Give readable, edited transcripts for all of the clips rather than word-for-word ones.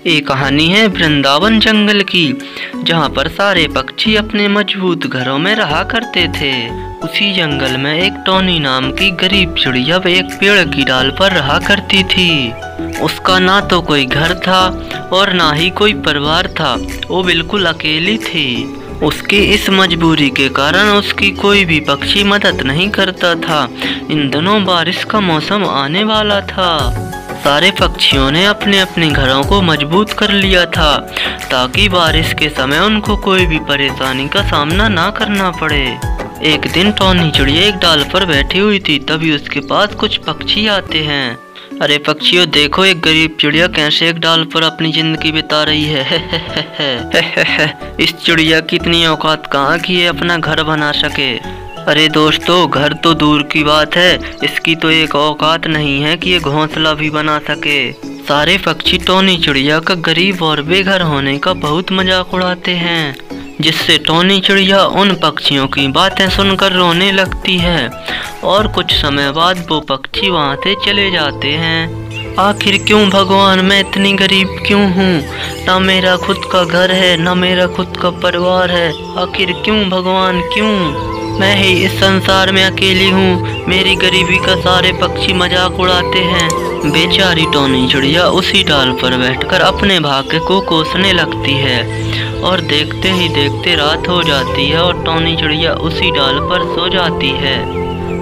ये कहानी है वृंदावन जंगल की, जहाँ पर सारे पक्षी अपने मजबूत घरों में रहा करते थे। उसी जंगल में एक टोनी नाम की गरीब चिड़िया एक पेड़ की डाल पर रहा करती थी। उसका ना तो कोई घर था और ना ही कोई परिवार था, वो बिल्कुल अकेली थी। उसकी इस मजबूरी के कारण उसकी कोई भी पक्षी मदद नहीं करता था। इन दिनों बारिश का मौसम आने वाला था। सारे पक्षियों ने अपने अपने घरों को मजबूत कर लिया था ताकि बारिश के समय उनको कोई भी परेशानी का सामना ना करना पड़े। एक दिन टोनी चिड़िया एक डाल पर बैठी हुई थी, तभी उसके पास कुछ पक्षी आते हैं। अरे पक्षियों देखो, एक गरीब चिड़िया कैसे एक डाल पर अपनी जिंदगी बिता रही है। इस चिड़िया की इतनी औकात कहाँ की है अपना घर बना सके। अरे दोस्तों, घर तो दूर की बात है, इसकी तो एक औकात नहीं है कि ये घोंसला भी बना सके। सारे पक्षी टोनी चिड़िया का गरीब और बेघर होने का बहुत मजाक उड़ाते हैं, जिससे टोनी चिड़िया उन पक्षियों की बातें सुनकर रोने लगती है और कुछ समय बाद वो पक्षी वहाँ से चले जाते हैं। आखिर क्यों भगवान, मैं इतनी गरीब क्यों हूँ? ना मेरा खुद का घर है, ना मेरा खुद का परिवार है। आखिर क्यों भगवान, क्यों? मैं ही इस संसार में अकेली हूँ। मेरी गरीबी का सारे पक्षी मजाक उड़ाते हैं। बेचारी टोनी चिड़िया उसी डाल पर बैठकर अपने भाग्य को कोसने लगती है और देखते ही देखते रात हो जाती है और टोनी चिड़िया उसी डाल पर सो जाती है।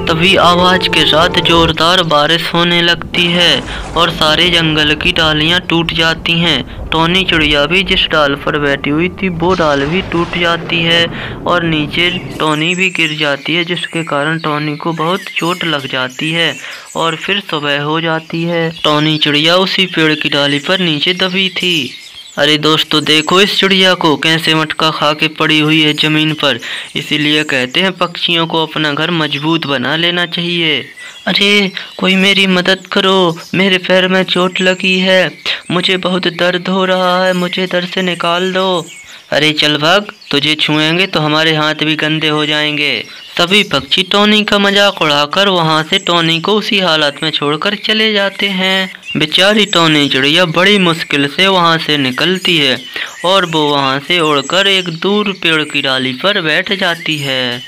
तभी आवाज के साथ जोरदार बारिश होने लगती है और सारे जंगल की डालियां टूट जाती हैं। टोनी चिड़िया भी जिस डाल पर बैठी हुई थी वो डाल भी टूट जाती है और नीचे टोनी भी गिर जाती है, जिसके कारण टोनी को बहुत चोट लग जाती है और फिर सुबह हो जाती है। टोनी चिड़िया उसी पेड़ की डाली पर नीचे दबी थी। अरे दोस्तों देखो, इस चिड़िया को कैसे मटका खा के पड़ी हुई है जमीन पर। इसीलिए कहते हैं पक्षियों को अपना घर मजबूत बना लेना चाहिए। अरे कोई मेरी मदद करो, मेरे पैर में चोट लगी है, मुझे बहुत दर्द हो रहा है, मुझे दर्द से निकाल दो। अरे चल भाग, तुझे छुएंगे तो हमारे हाथ भी गंदे हो जाएंगे। सभी पक्षी टोनी का मजाक उड़ाकर वहां से टोनी को उसी हालत में छोड़कर चले जाते हैं। बेचारी टोनी चिड़िया बड़ी मुश्किल से वहां से निकलती है और वो वहां से उड़कर एक दूर पेड़ की डाली पर बैठ जाती है।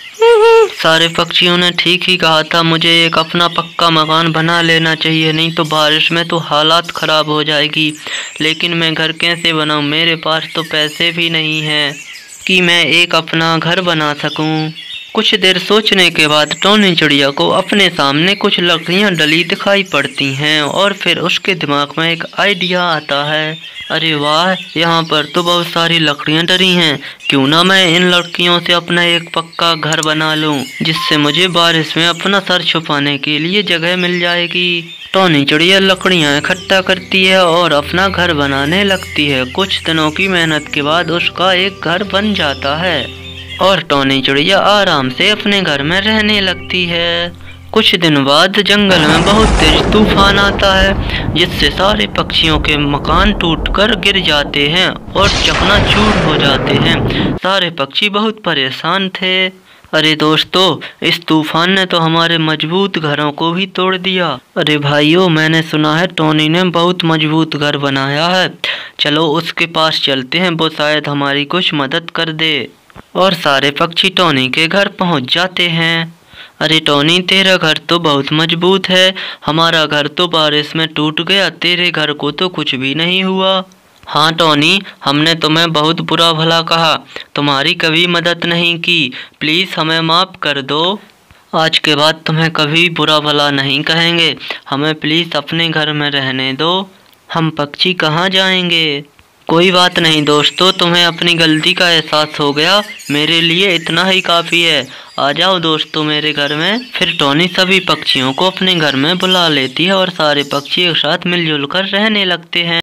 सारे पक्षियों ने ठीक ही कहा था, मुझे एक अपना पक्का मकान बना लेना चाहिए, नहीं तो बारिश में तो हालात खराब हो जाएगी। लेकिन मैं घर कैसे बनाऊं? मेरे पास तो पैसे भी नहीं हैं कि मैं एक अपना घर बना सकूं। कुछ देर सोचने के बाद टोनी चिड़िया को अपने सामने कुछ लकड़ियां डली दिखाई पड़ती हैं और फिर उसके दिमाग में एक आइडिया आता है। अरे वाह, यहाँ पर तो बहुत सारी लकड़ियां डली हैं, क्यों ना मैं इन लकड़ियों से अपना एक पक्का घर बना लूं, जिससे मुझे बारिश में अपना सर छुपाने के लिए जगह मिल जाएगी। टोनी चिड़िया लकड़ियां इकट्ठा करती है और अपना घर बनाने लगती है। कुछ दिनों की मेहनत के बाद उसका एक घर बन जाता है और टोनी चिड़िया आराम से अपने घर में रहने लगती है। कुछ दिन बाद जंगल में बहुत तेज तूफान आता है, जिससे सारे पक्षियों के मकान टूटकर गिर जाते हैं और चकनाचूर हो जाते हैं। सारे पक्षी बहुत परेशान थे। अरे दोस्तों, इस तूफान ने तो हमारे मजबूत घरों को भी तोड़ दिया। अरे भाइयों, मैंने सुना है टोनी ने बहुत मजबूत घर बनाया है, चलो उसके पास चलते हैं, वो शायद हमारी कुछ मदद कर दे। और सारे पक्षी टोनी के घर पहुंच जाते हैं। अरे टोनी, तेरा घर तो बहुत मजबूत है, हमारा घर तो बारिश में टूट गया, तेरे घर को तो कुछ भी नहीं हुआ। हाँ टोनी, हमने तुम्हें बहुत बुरा भला कहा, तुम्हारी कभी मदद नहीं की, प्लीज़ हमें माफ़ कर दो। आज के बाद तुम्हें कभी बुरा भला नहीं कहेंगे, हमें प्लीज़ अपने घर में रहने दो, हम पक्षी कहाँ जाएंगे। कोई बात नहीं दोस्तों, तुम्हें अपनी गलती का एहसास हो गया, मेरे लिए इतना ही काफ़ी है। आ जाओ दोस्तों मेरे घर में। फिर टोनी सभी पक्षियों को अपने घर में बुला लेती है और सारे पक्षी एक साथ मिलजुल कर रहने लगते हैं।